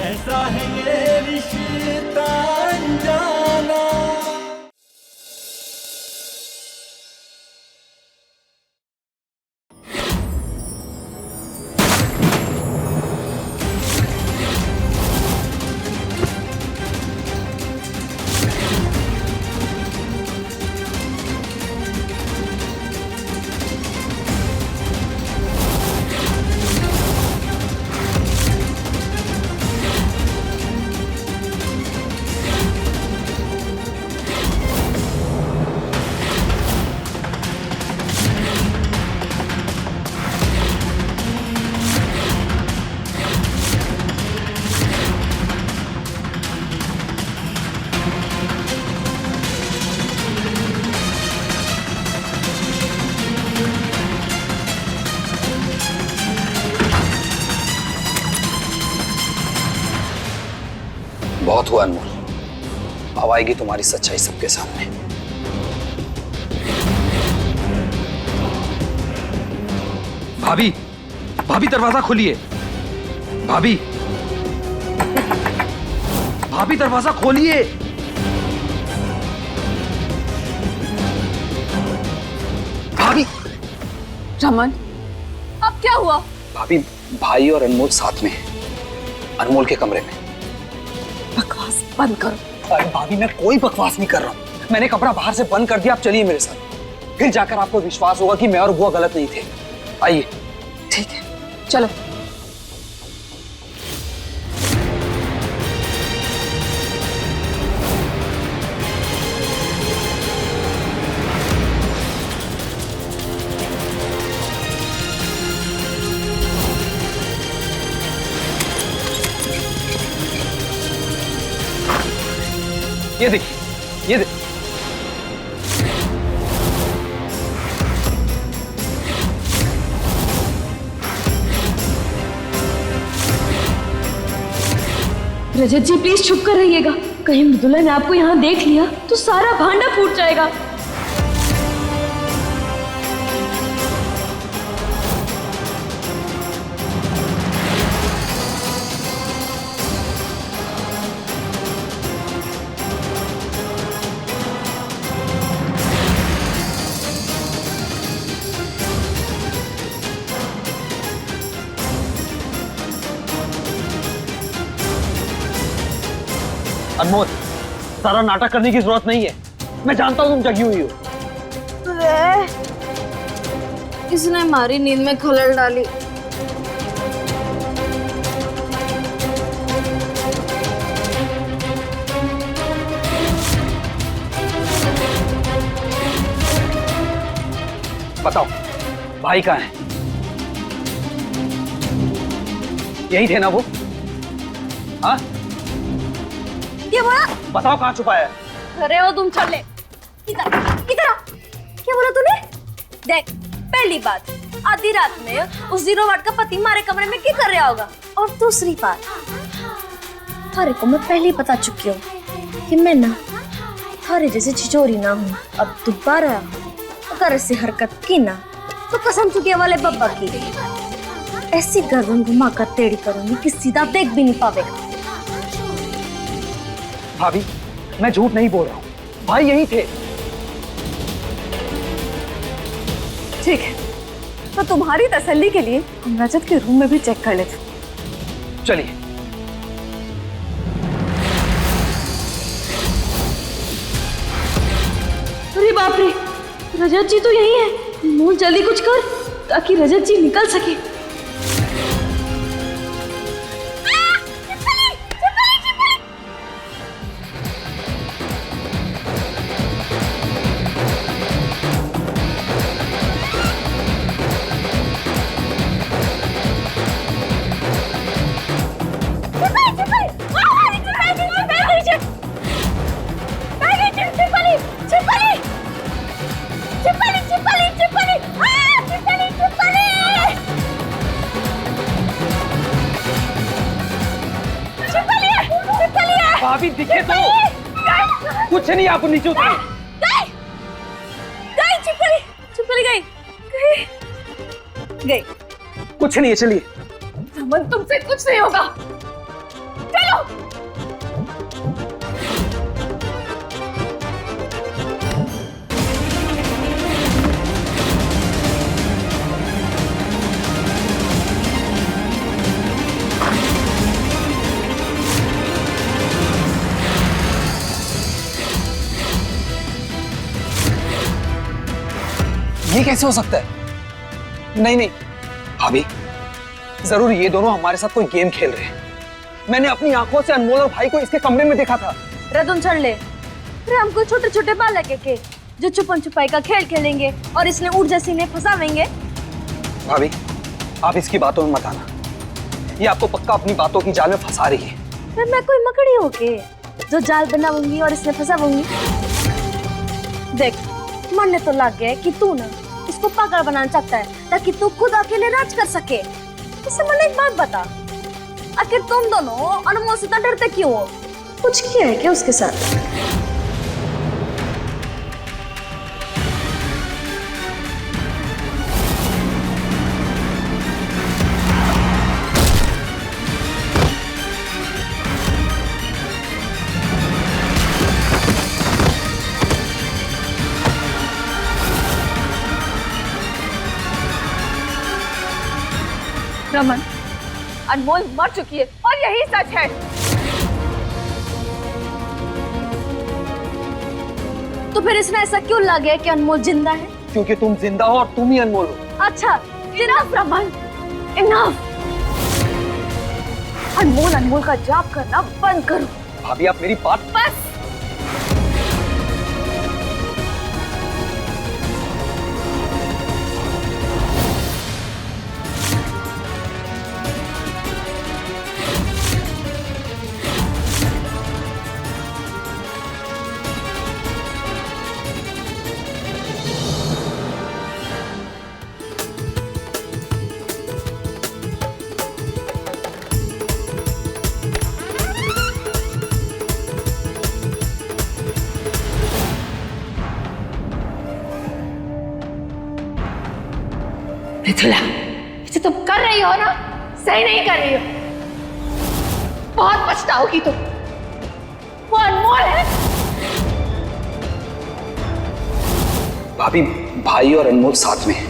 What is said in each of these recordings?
कैसा है ये रिश्ता अनजाना। बहुत हुआ अनमोल, अब आएगी तुम्हारी सच्चाई सबके सामने। भाभी, भाभी दरवाजा खोलिए। भाभी, भाभी दरवाजा खोलिए। भाभी। रमन, अब क्या हुआ? भाभी, भाई और अनमोल साथ में हैं, अनमोल के कमरे में। बकवास बंद करो। अरे भाभी, मैं कोई बकवास नहीं कर रहा हूँ। मैंने कमरा बाहर से बंद कर दिया। आप चलिए मेरे साथ, फिर जाकर आपको विश्वास होगा कि मैं और बुआ गलत नहीं थे। आइए। ठीक है, चलो। ये देखिए, ये देखिए। रजत जी प्लीज चुप कर रहिएगा। कहीं मृदुला ने आपको यहाँ देख लिया तो सारा भांडा फूट जाएगा। अनमोल, सारा नाटक करने की जरूरत नहीं है। मैं जानता हूँ तुम जगी हुई हो। इसने हमारी नींद में खलल डाली। बताओ, भाई कहाँ है? यही थे ना वो? हाँ, क्या बोला? बताओ कहाँ छुपाया है? अरे वो तुम चल ले। इधर इधर आ। क्या बोला तूने? देख, पहली बात, आधी रात में उस 0 वाट का पति हमारे कमरे में क्या कर रहा होगा? और दूसरी बात, थारे को मैं पहले ही बता चुकी हूँ कि मैं ना थारे जैसे छिचोरी ना हूँ। अब दोबारा अगर ऐसी हरकत की ना तो कसम चुके वाले बब्बा की ऐसी गर्दन घुमा कर टेढ़ी करूंगी कि सीधा देख भी नहीं पावेगा। भाभी, मैं झूठ नहीं बोल रहा हूँ, भाई यही थे। ठीक है, तो तुम्हारी तसल्ली के लिए हम रजत के रूम में भी चेक कर लेते। चलिए। अरे बाप रे, रजत जी तो यही है। मोल जल्दी कुछ कर ताकि रजत जी निकल सके। भाभी दिखे तो कुछ नहीं, आप नीचे उतरिए। गई। कुछ नहीं है, चलिए। रमन, तुमसे कुछ नहीं होगा। चल। ये कैसे हो सकता है? नहीं नहीं भाभी, जरूर ये दोनों हमारे साथ कोई गेम खेल रहे हैं। मैंने अपनी आंखों से अनमोल और भाई को इसके कमरे में देखा था। रदुन चढ़ ले। फिर हमको छोटे छोटे बालक के जो छुपन छुपाई का खेल खेलेंगे और इसने ऊर्जा सीने फंसावेंगे। भाभी, आप इसकी बातों में मत आना। ये आपको पक्का अपनी बातों की जाल में फंसा रही है। फिर मैं कोई मकड़ी होके जो जाल बनाऊंगी और इसमें फंसाऊंगी? देख, मन तो लग गया कि तू ना इसको पागल बनाना चाहता है ताकि तू खुद अकेले राज कर सके। इससे मुझे एक बात बता, आखिर तुम दोनों अनमोल से इतना डरते क्यों हो? कुछ किया है क्या उसके साथ? रमन, अनमोल मर चुकी है और यही सच है। तो फिर इसने ऐसा क्यों लगा कि अनमोल जिंदा है? क्योंकि तुम जिंदा हो और तुम ही अनमोल हो। अच्छा, इनफ रमन, इनफ। अनमोल का जाप करना बंद करो। भाभी, आप मेरी बात बस। मिथिला, इसे तुम कर रही हो ना, सही नहीं कर रही हो। बहुत पछताओगी तुम। वो अनमोल है। भाभी, भाई और अनमोल साथ में हैं,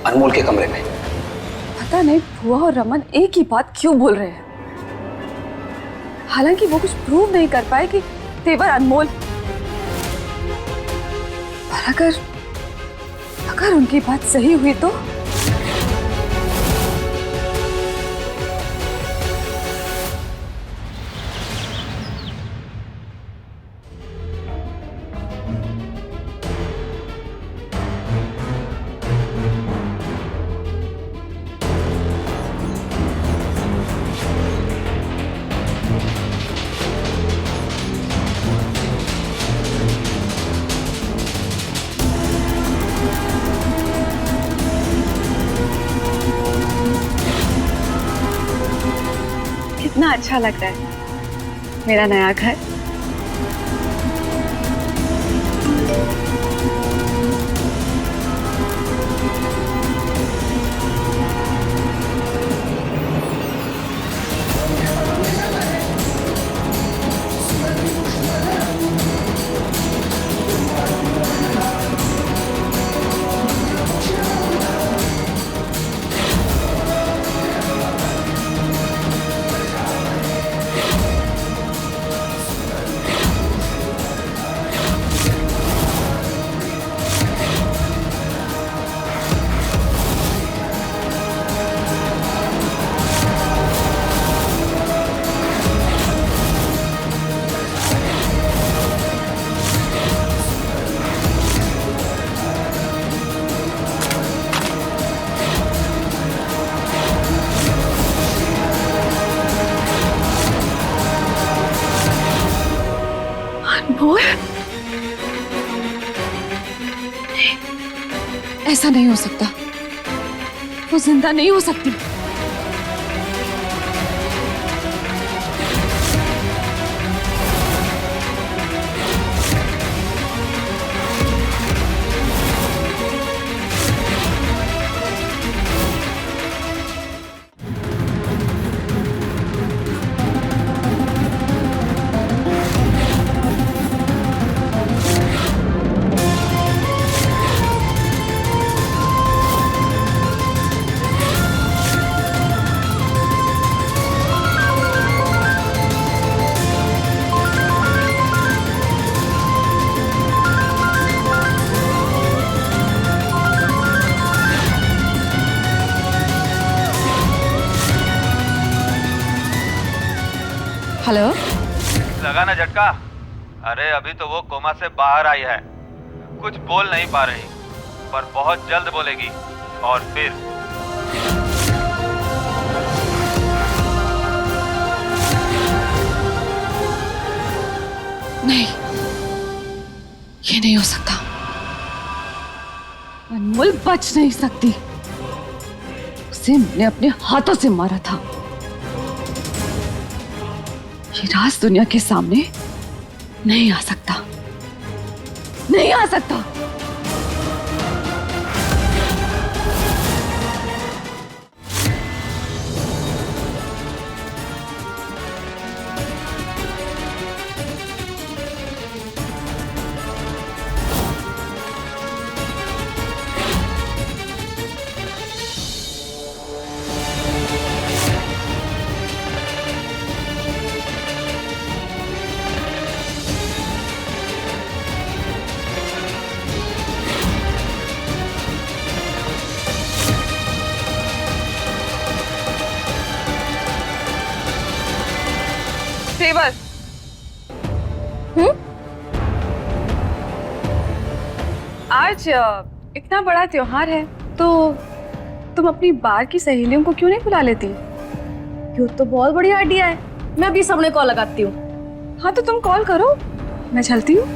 अनमोल के कमरे में। पता नहीं बुआ और रमन एक ही बात क्यों बोल रहे हैं। हालांकि वो कुछ प्रूव नहीं कर पाए कि तेवर अनमोल। पर अगर उनकी बात सही हुई तो? कितना अच्छा लग रहा है मेरा नया घर। अनमोल, ऐसा नहीं हो सकता। वो जिंदा नहीं हो सकती। हेलो, लगा ना झटका? अरे अभी तो वो कोमा से बाहर आई है, कुछ बोल नहीं पा रही, पर बहुत जल्द बोलेगी। और फिर नहीं, ये नहीं हो सकता। अनमोल बच नहीं सकती, उसे मैंने अपने हाथों से मारा था। ये राज दुनिया के सामने नहीं आ सकता, नहीं आ सकता। सेवर, आज इतना बड़ा त्योहार है तो तुम अपनी बार की सहेलियों को क्यों नहीं बुला लेती? ये तो बहुत बढ़िया आइडिया है। मैं अभी सबने कॉल लगाती हूँ। हाँ तो तुम कॉल करो, मैं चलती हूँ।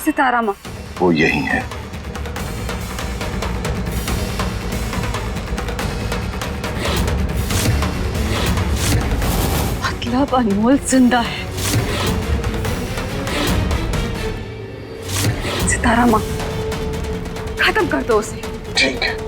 सितारा माँ, वो यही है। मतलब अनमोल जिंदा है। सितारा माँ, खत्म कर दो उसे। ठीक है।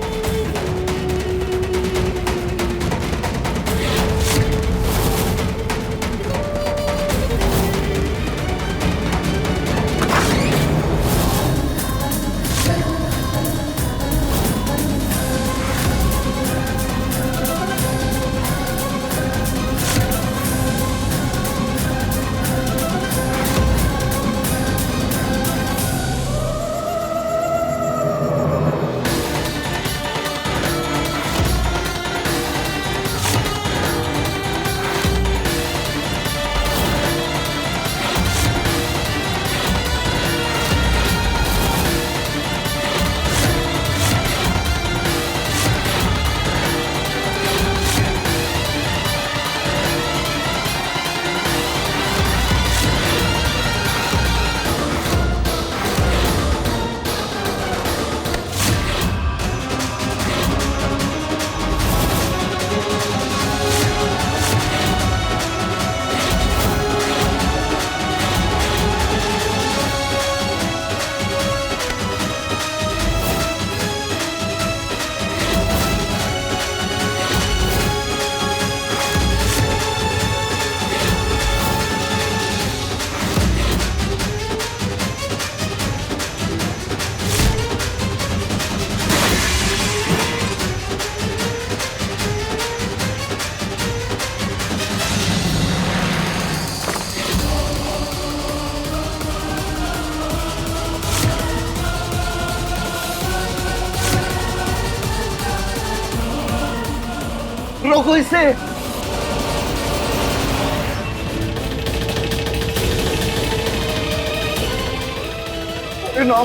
रोको इसे।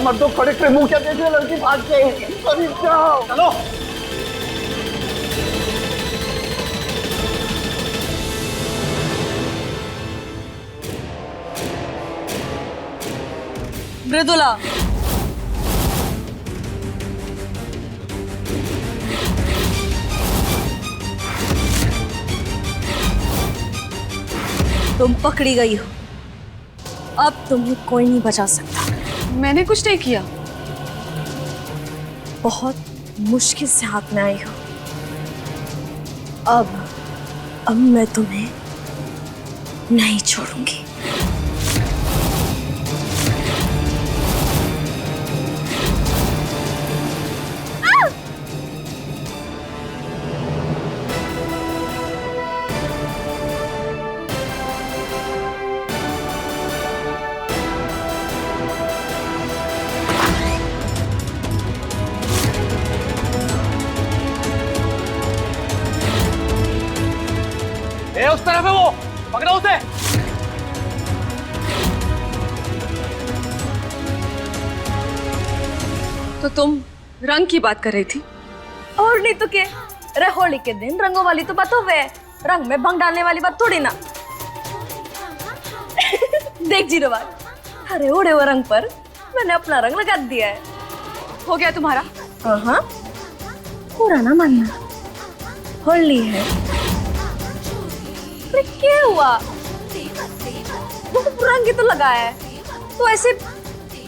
मर्दों खड़े खड़े मुंह क्या देख रहे, लड़की भाग गई। चलो मृदुला, तुम पकड़ी गई हो, अब तुम्हें कोई नहीं बचा सकता। मैंने कुछ नहीं किया। बहुत मुश्किल से हाथ में आई हो। अब मैं तुम्हें नहीं छोड़ूंगी। उस तरफ है वो, पकड़ो उसे। तो तुम रंग की बात कर रही थी? और नहीं तो क्या, अरे होली के दिन रंगों वाली तो बात हो वे, रंग में भंग डालने वाली बात थोड़ी ना। देख जीरो बात, अरे उड़े हुए रंग पर मैंने अपना रंग लगा दिया है। हो गया तुम्हारा? हाँ, पूरा ना मानना, होली है। अरे क्या हुआ, रंग ही तो लगा है, तो ऐसे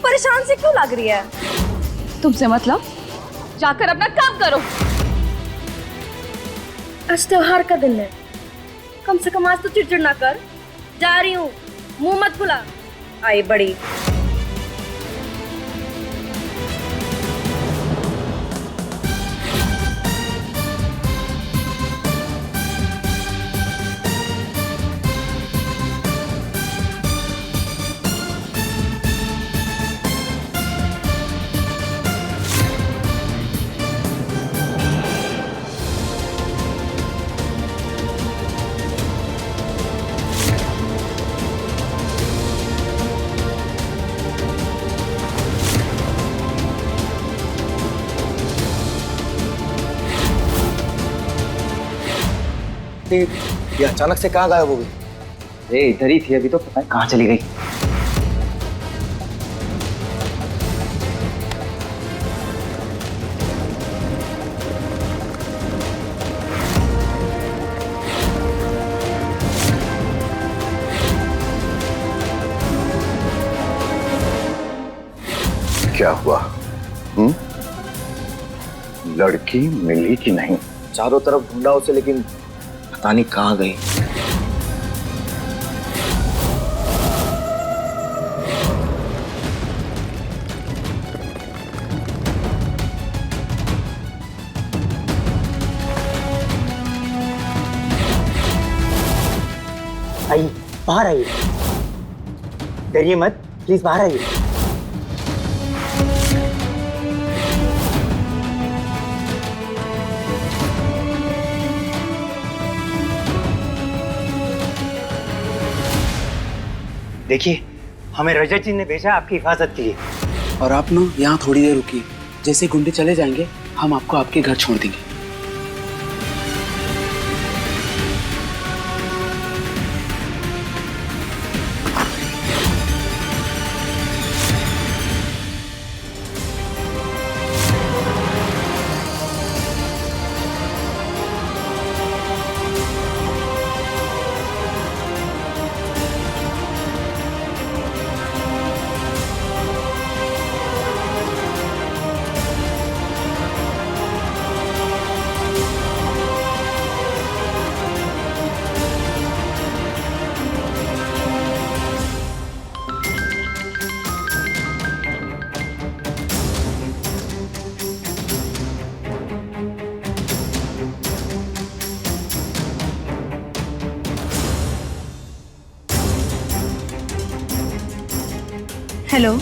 परेशान से क्यों लग रही है? तुमसे मतलब, जाकर अपना काम करो। आज त्योहार का दिन है, कम से कम आज तो चिड़चिड़ ना कर। जा रही हूँ, मुंह मत फुला। आई बड़ी। ये अचानक से कहाँ गायब हो गई? ए, इधर ही थी अभी तो, पता नहीं कहाँ चली गई। क्या हुआ? लड़की मिली कि नहीं? चारों तरफ ढूंढा उसे, लेकिन पता नहीं कहाँ गई। आइए, बाहर आइए, डरिए मत, प्लीज बाहर आइए। देखिए, हमें रजत जी ने भेजा आपकी हिफाजत के लिए। और आप ना यहाँ थोड़ी देर रुकिए, जैसे गुंडे चले जाएंगे हम आपको आपके घर छोड़ देंगे। हेलो,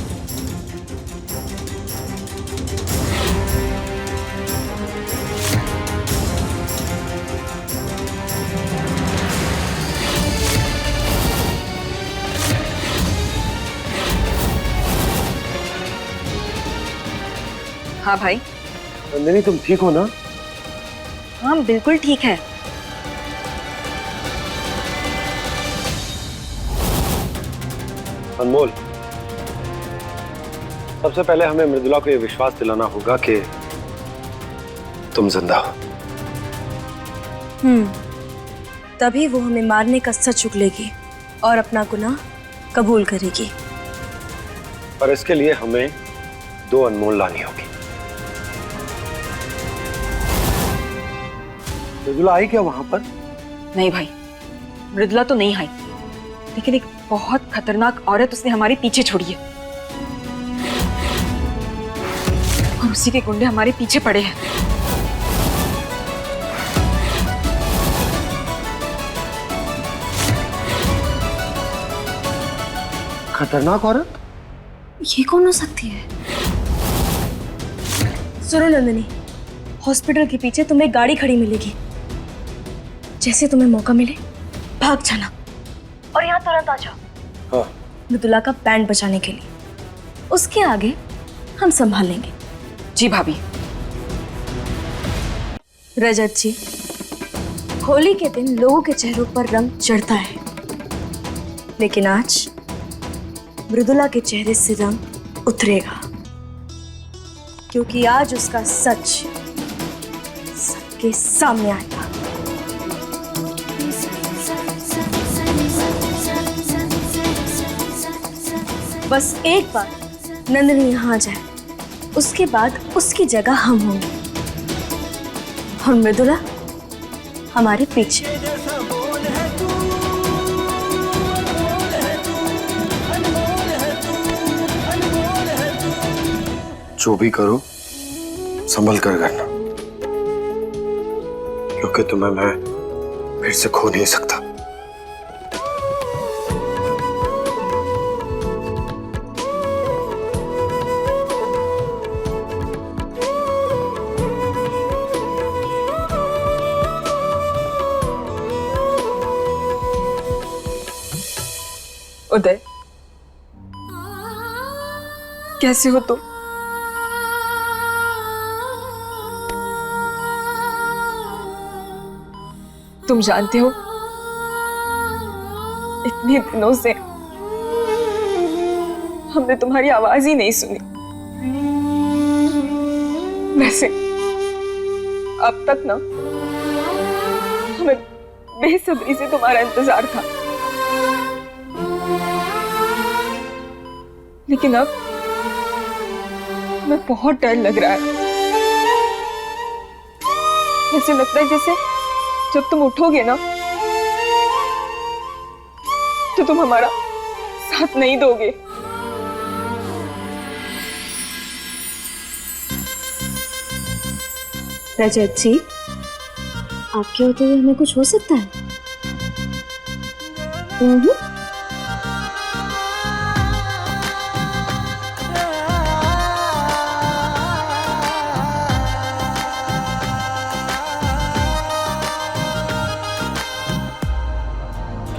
हाँ भाई। नंदिनी, तुम ठीक हो ना? हाँ बिल्कुल ठीक है। अनमोल, सबसे पहले हमें मृदुला को यह विश्वास दिलाना होगा कि तुम जिंदा हो। तभी वो हमें मारने का सच उगलेगी और अपना गुनाह कबूल करेगी। पर इसके लिए हमें 2 अनमोल लानी होगी। मृदुला आई क्या वहां पर? नहीं भाई, मृदुला तो नहीं आई, लेकिन एक बहुत खतरनाक औरत उसने हमारे पीछे छोड़ी है और उसी के गुंडे हमारे पीछे पड़े हैं। खतरनाक औरत? ये कौन हो सकती है? सुनो नंदिनी, हॉस्पिटल के पीछे तुम्हें एक गाड़ी खड़ी मिलेगी। जैसे तुम्हें मौका मिले भाग जाना और यहाँ तुरंत आ जाओ। हाँ। मृदुला का बैंड बचाने के लिए। उसके आगे हम संभाल लेंगे। जी भाभी। रजत जी, होली के दिन लोगों के चेहरों पर रंग चढ़ता है, लेकिन आज मृदुला के चेहरे से रंग उतरेगा, क्योंकि आज उसका सच सबके सामने आएगा। बस एक बार नंदिनी यहाँ आ जाए, उसके बाद उसकी जगह हम होंगे और मृदुला हमारे पीछे। जो भी करो संभल कर करना, क्योंकि तुम्हें मैं फिर से खो नहीं सकता। उदय, कैसे हो तुम? तुम जानते हो, इतने दिनों से हमने तुम्हारी आवाज ही नहीं सुनी। वैसे अब तक ना हमें बेसब्री से तुम्हारा इंतजार था, लेकिन अब मैं बहुत डर लग रहा है। ऐसे लगता है जैसे जब तुम उठोगे ना तो तुम हमारा साथ नहीं दोगे। रजत जी, आपके होते हुए हमें कुछ हो सकता है?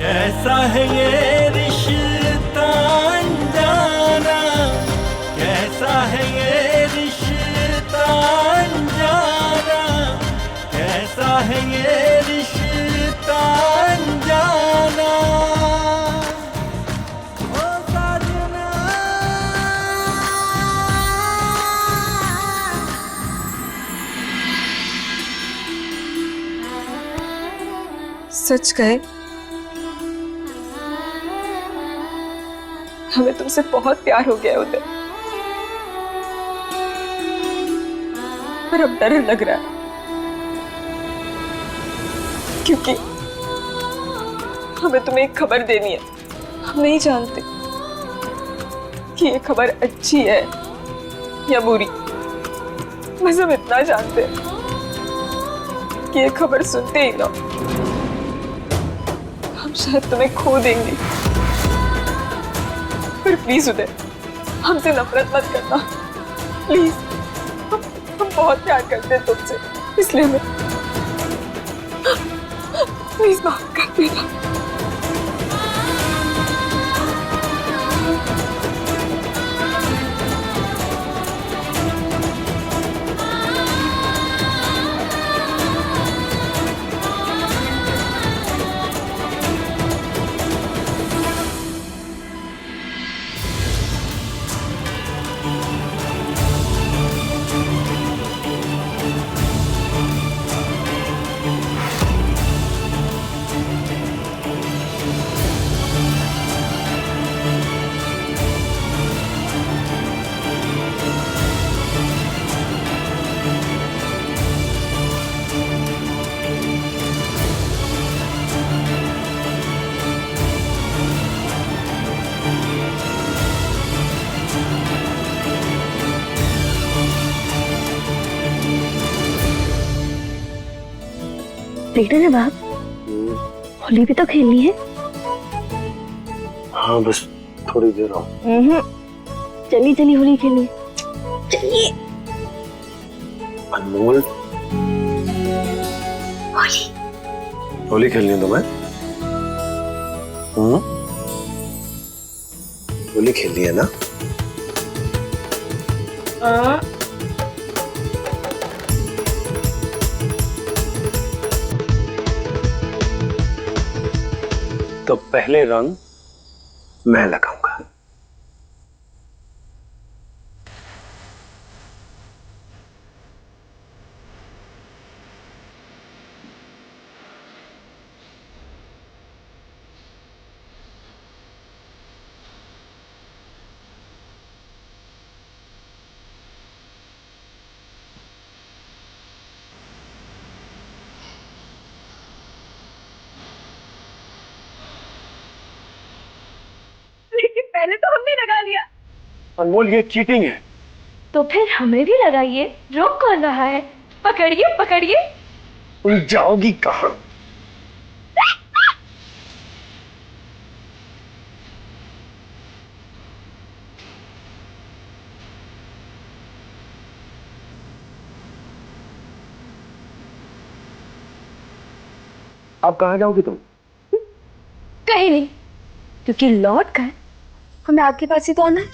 कैसा है ये रिश्ता अनजाना, कैसा है ये रिश्ता अनजाना, कैसा है ये रिश्ता अनजाना। ओ साजना, सच कहे, हमें तुमसे बहुत प्यार हो गया उदय, पर अब डर लग रहा है, क्योंकि हमें तुम्हें एक खबर देनी है। हम नहीं जानते कि ये खबर अच्छी है या बुरी, बस हम इतना जानते हैं कि ये खबर सुनते ही ना हम शायद तुम्हें खो देंगे। पर प्लीज उदय, हमसे नफरत मत करना प्लीज। हम बहुत प्यार करते हैं तुमसे, इसलिए हमें प्लीज माफ कर देना। प्लेटन है बाप, होली भी तो खेलनी है। हाँ बस थोड़ी देर और। चलिए चलिए होली खेलिए, चलिए। अनमोल, होली होली खेलनी है तुम्हें? होली खेलनी है ना? तो पहले रंग मैं लगाऊंगा। पहले तो हमने लगा लिया। अनमोल, ये चीटिंग है। तो फिर हमें भी लगाइए, रोक कौन रहा है? पकड़िए पकड़िए। तुम जाओगी कहां? अब कहां जाओगी तुम? कहीं नहीं, क्योंकि लौट कर हमें आपके पास ही तो आना है।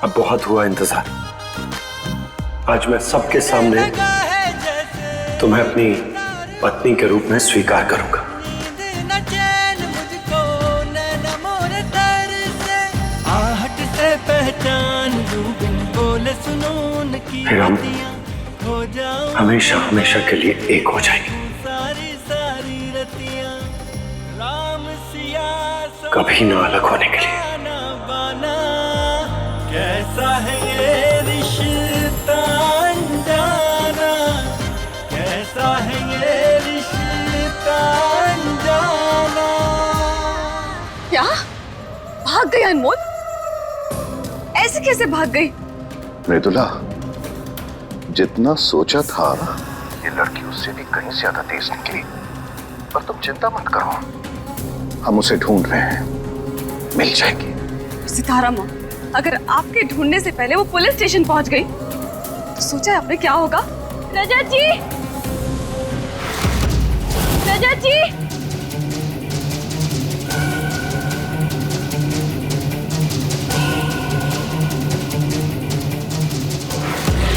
अब बहुत हुआ इंतजार। आज मैं सबके सामने तुम्हें अपनी पत्नी के रूप में स्वीकार करूंगा। पहचान बिन बोले सुनून की फिर हम हमेशा हमेशा के लिए एक हो जाएंगे। सारी सारी रतियां राम सिया कभी ना अलग होने के लिए। बाना कैसा है ये रिश्ता अनजाना, कैसा है ये रिश्ता अनजाना। क्या भाग गई अनमोल? ऐसे कैसे भाग गई? मृदुला, जितना सोचा था ये लड़की उससे भी कहीं ज्यादा तेज निकली। पर तुम चिंता मत करो, हम उसे ढूंढ रहे हैं, मिल जाएगी। सितारा माँ, अगर आपके ढूंढने से पहले वो पुलिस स्टेशन पहुंच गई तो सोचा आपने क्या होगा? रजत जी, रजत जी,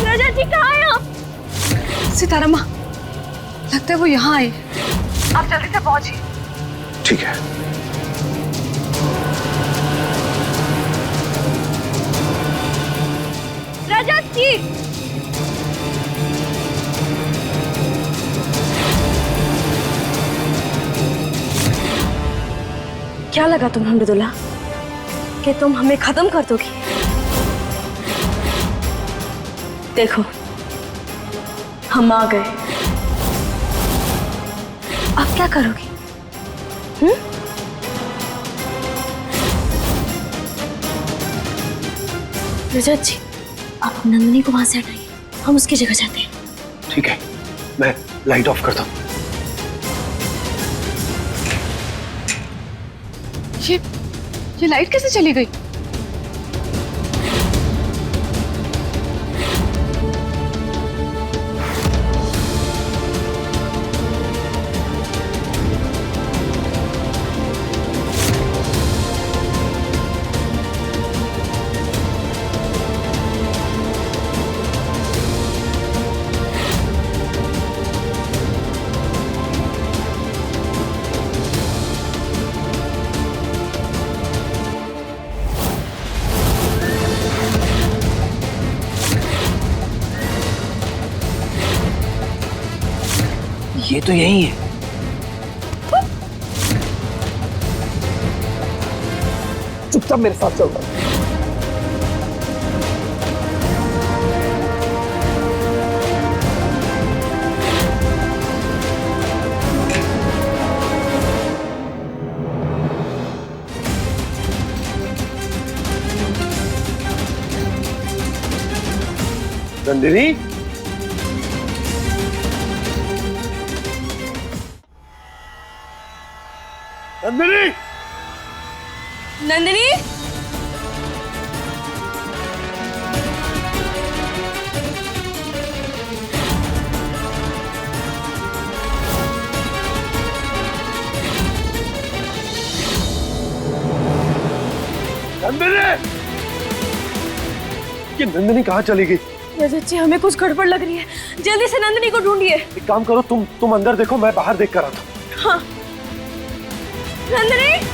रजत जी कहाँ हैं आप? सितारा माँ, लगता है वो यहाँ आए। आप जल्दी से पहुंचिए। ठीक है। रजत जी, क्या लगा तुम्हें मृदुला कि तुम हमें खत्म कर दोगी? देखो, हम आ गए। अब क्या करोगी? रजत जी, आप नंदिनी को वहां से हटाइए, हम उसकी जगह जाते हैं। ठीक है, मैं लाइट ऑफ करता हूँ। ये लाइट कैसे चली गई? ये तो यही है। चुपचाप मेरे साथ चल रहा। नंदिनी, नंदिनी, नंदिनी, नंदिनी, ये नंदिनी कहाँ चली गई? जी हमें कुछ गड़बड़ लग रही है, जल्दी से नंदिनी को ढूंढिए। एक काम करो, तुम अंदर देखो, मैं बाहर देख कर आता हूँ। हाँ। नंदिनी,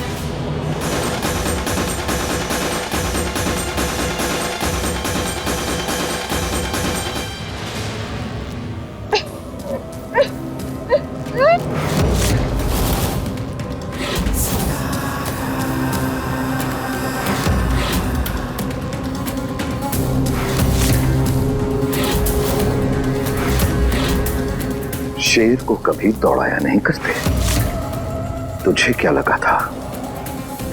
शेर को कभी दौड़ाया नहीं करते। तुझे क्या लगा था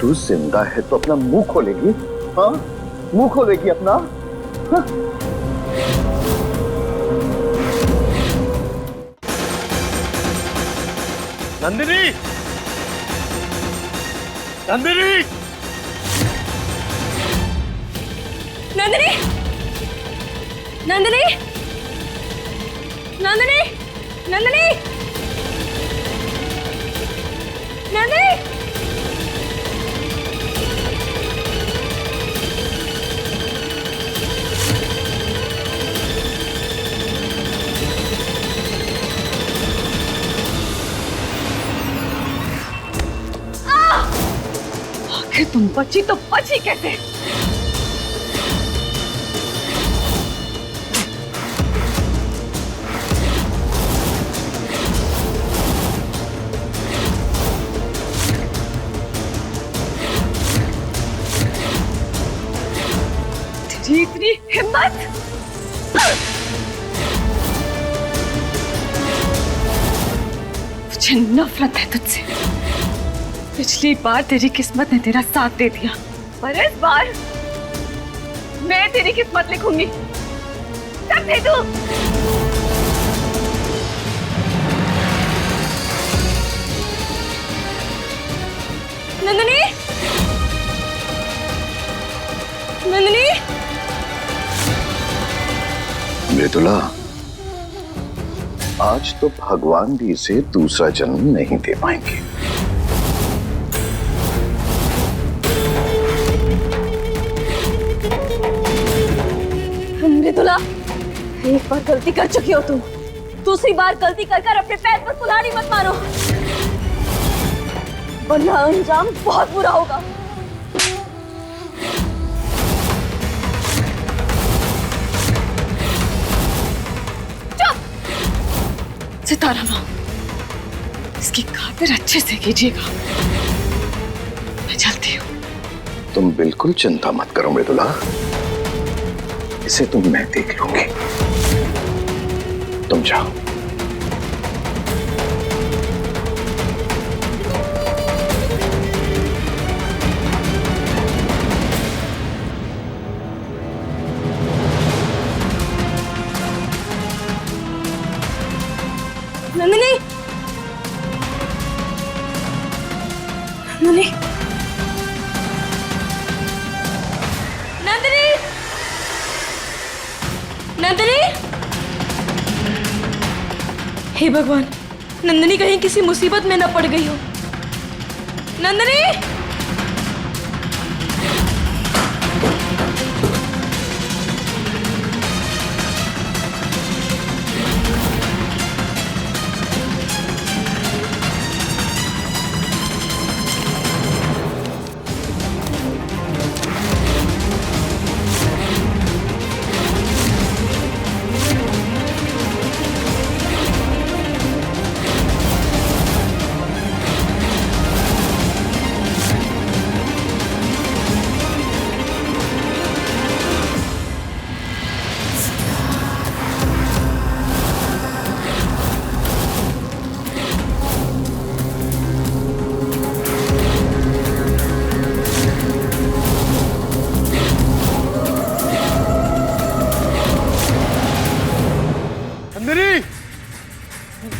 तू जिंदा है तो अपना मुंह खोलेगी? हाँ, मुंह खोलेगी अपना? हाँ? नंदिनी, नंदिनी, नंदिनी, नंदिनी, नंदिनी, नंदिनी, नंदिनी, आखिर तुम बची तो बची कैसे? तेरी इतनी हिम्मत! मुझे नफरत है तुझसे। पिछली बार तेरी किस्मत ने तेरा साथ दे दिया, पर इस बार मैं तेरी किस्मत लिखूंगी। समझे तू? नंदिनी, नंदिनी, मृदुला, आज तो भगवान भी इसे दूसरा जन्म नहीं दे पाएंगे। मृदुला, एक बार गलती कर चुकी हो तुम, दूसरी बार गलती कर अपने पैर पर कुल्हाड़ी मत मारो, वरना अंजाम बहुत बुरा होगा। सितारा माँ, इसकी खातिर अच्छे से कीजिएगा। मैं चलती हूँ। तुम बिल्कुल चिंता मत करो मृदुला, इसे तो मैं देख लूंगी। तुम जाओ। नंदिनी, नंदिनी, नंदिनी, नंदिनी, हे भगवान, नंदिनी कहीं किसी मुसीबत में न पड़ गई हो। नंदिनी,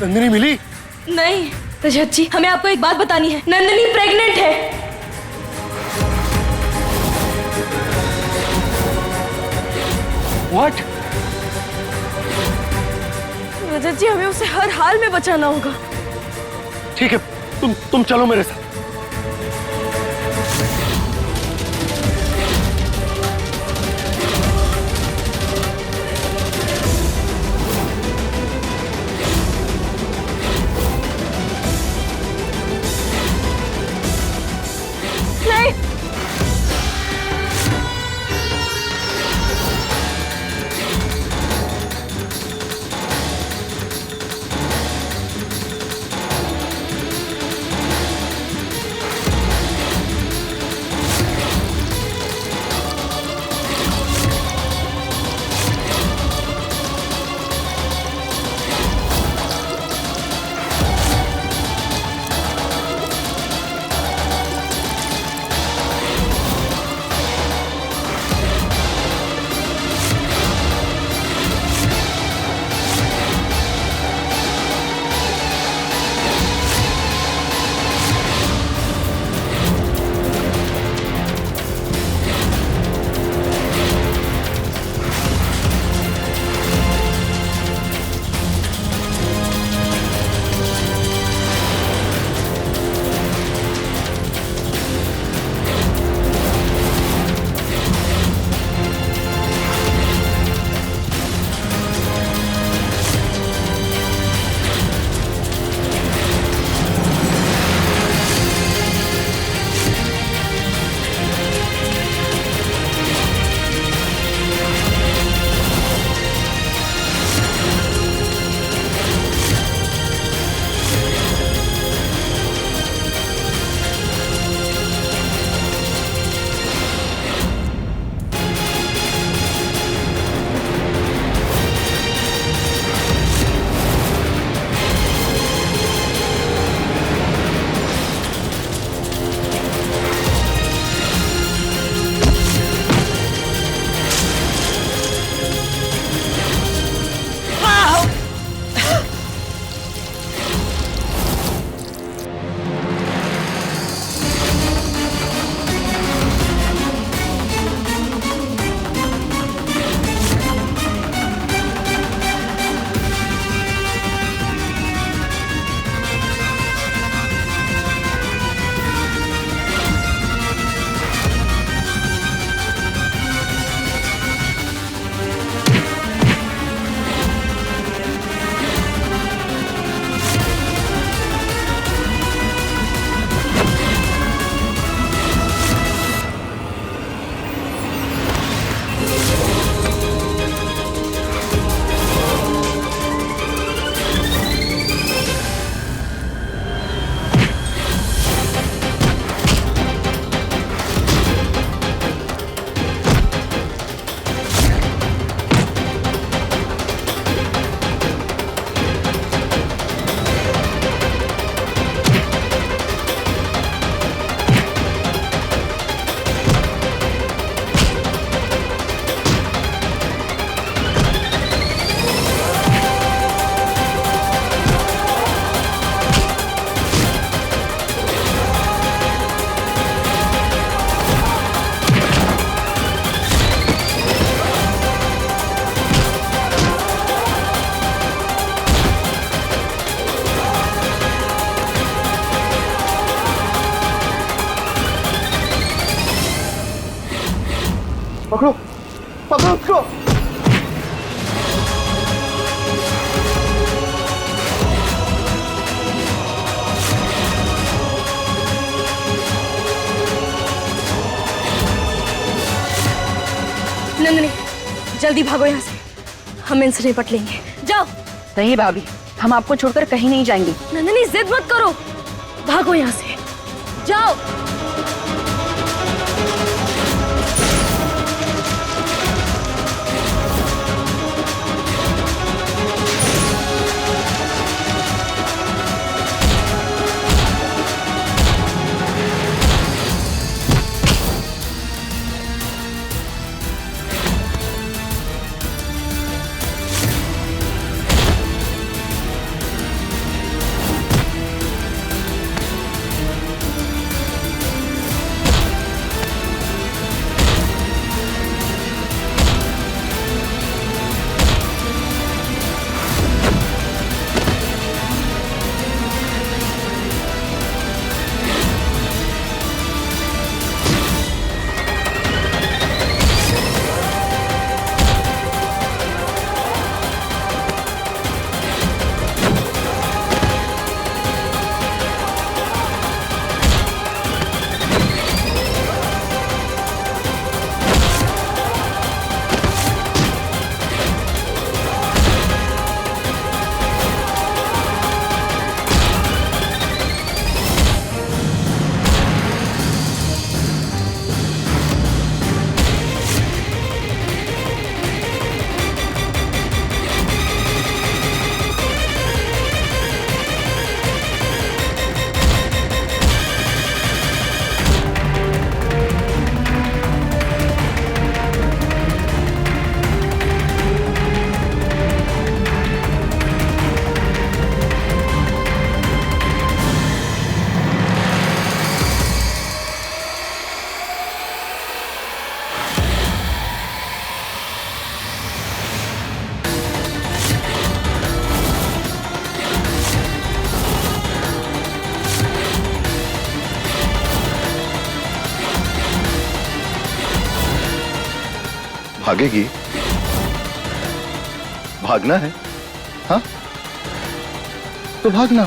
नंदिनी मिली? नहीं रजत जी, हमें आपको एक बात बतानी है। नंदिनी प्रेग्नेंट है। What? रजत जी, हमें उसे हर हाल में बचाना होगा। ठीक है, तुम चलो मेरे साथ। नहीं, पकड़ो पकड़ो उसको। नंदिनी जल्दी भागो यहाँ से, हम इनसे निपट लेंगे। जाओ। नहीं भाभी, हम आपको छोड़कर कहीं नहीं जाएंगे। नंदिनी जिद मत करो, भागो यहाँ से, जाओ। भागेगी? भागना है? हाँ, तो भागना।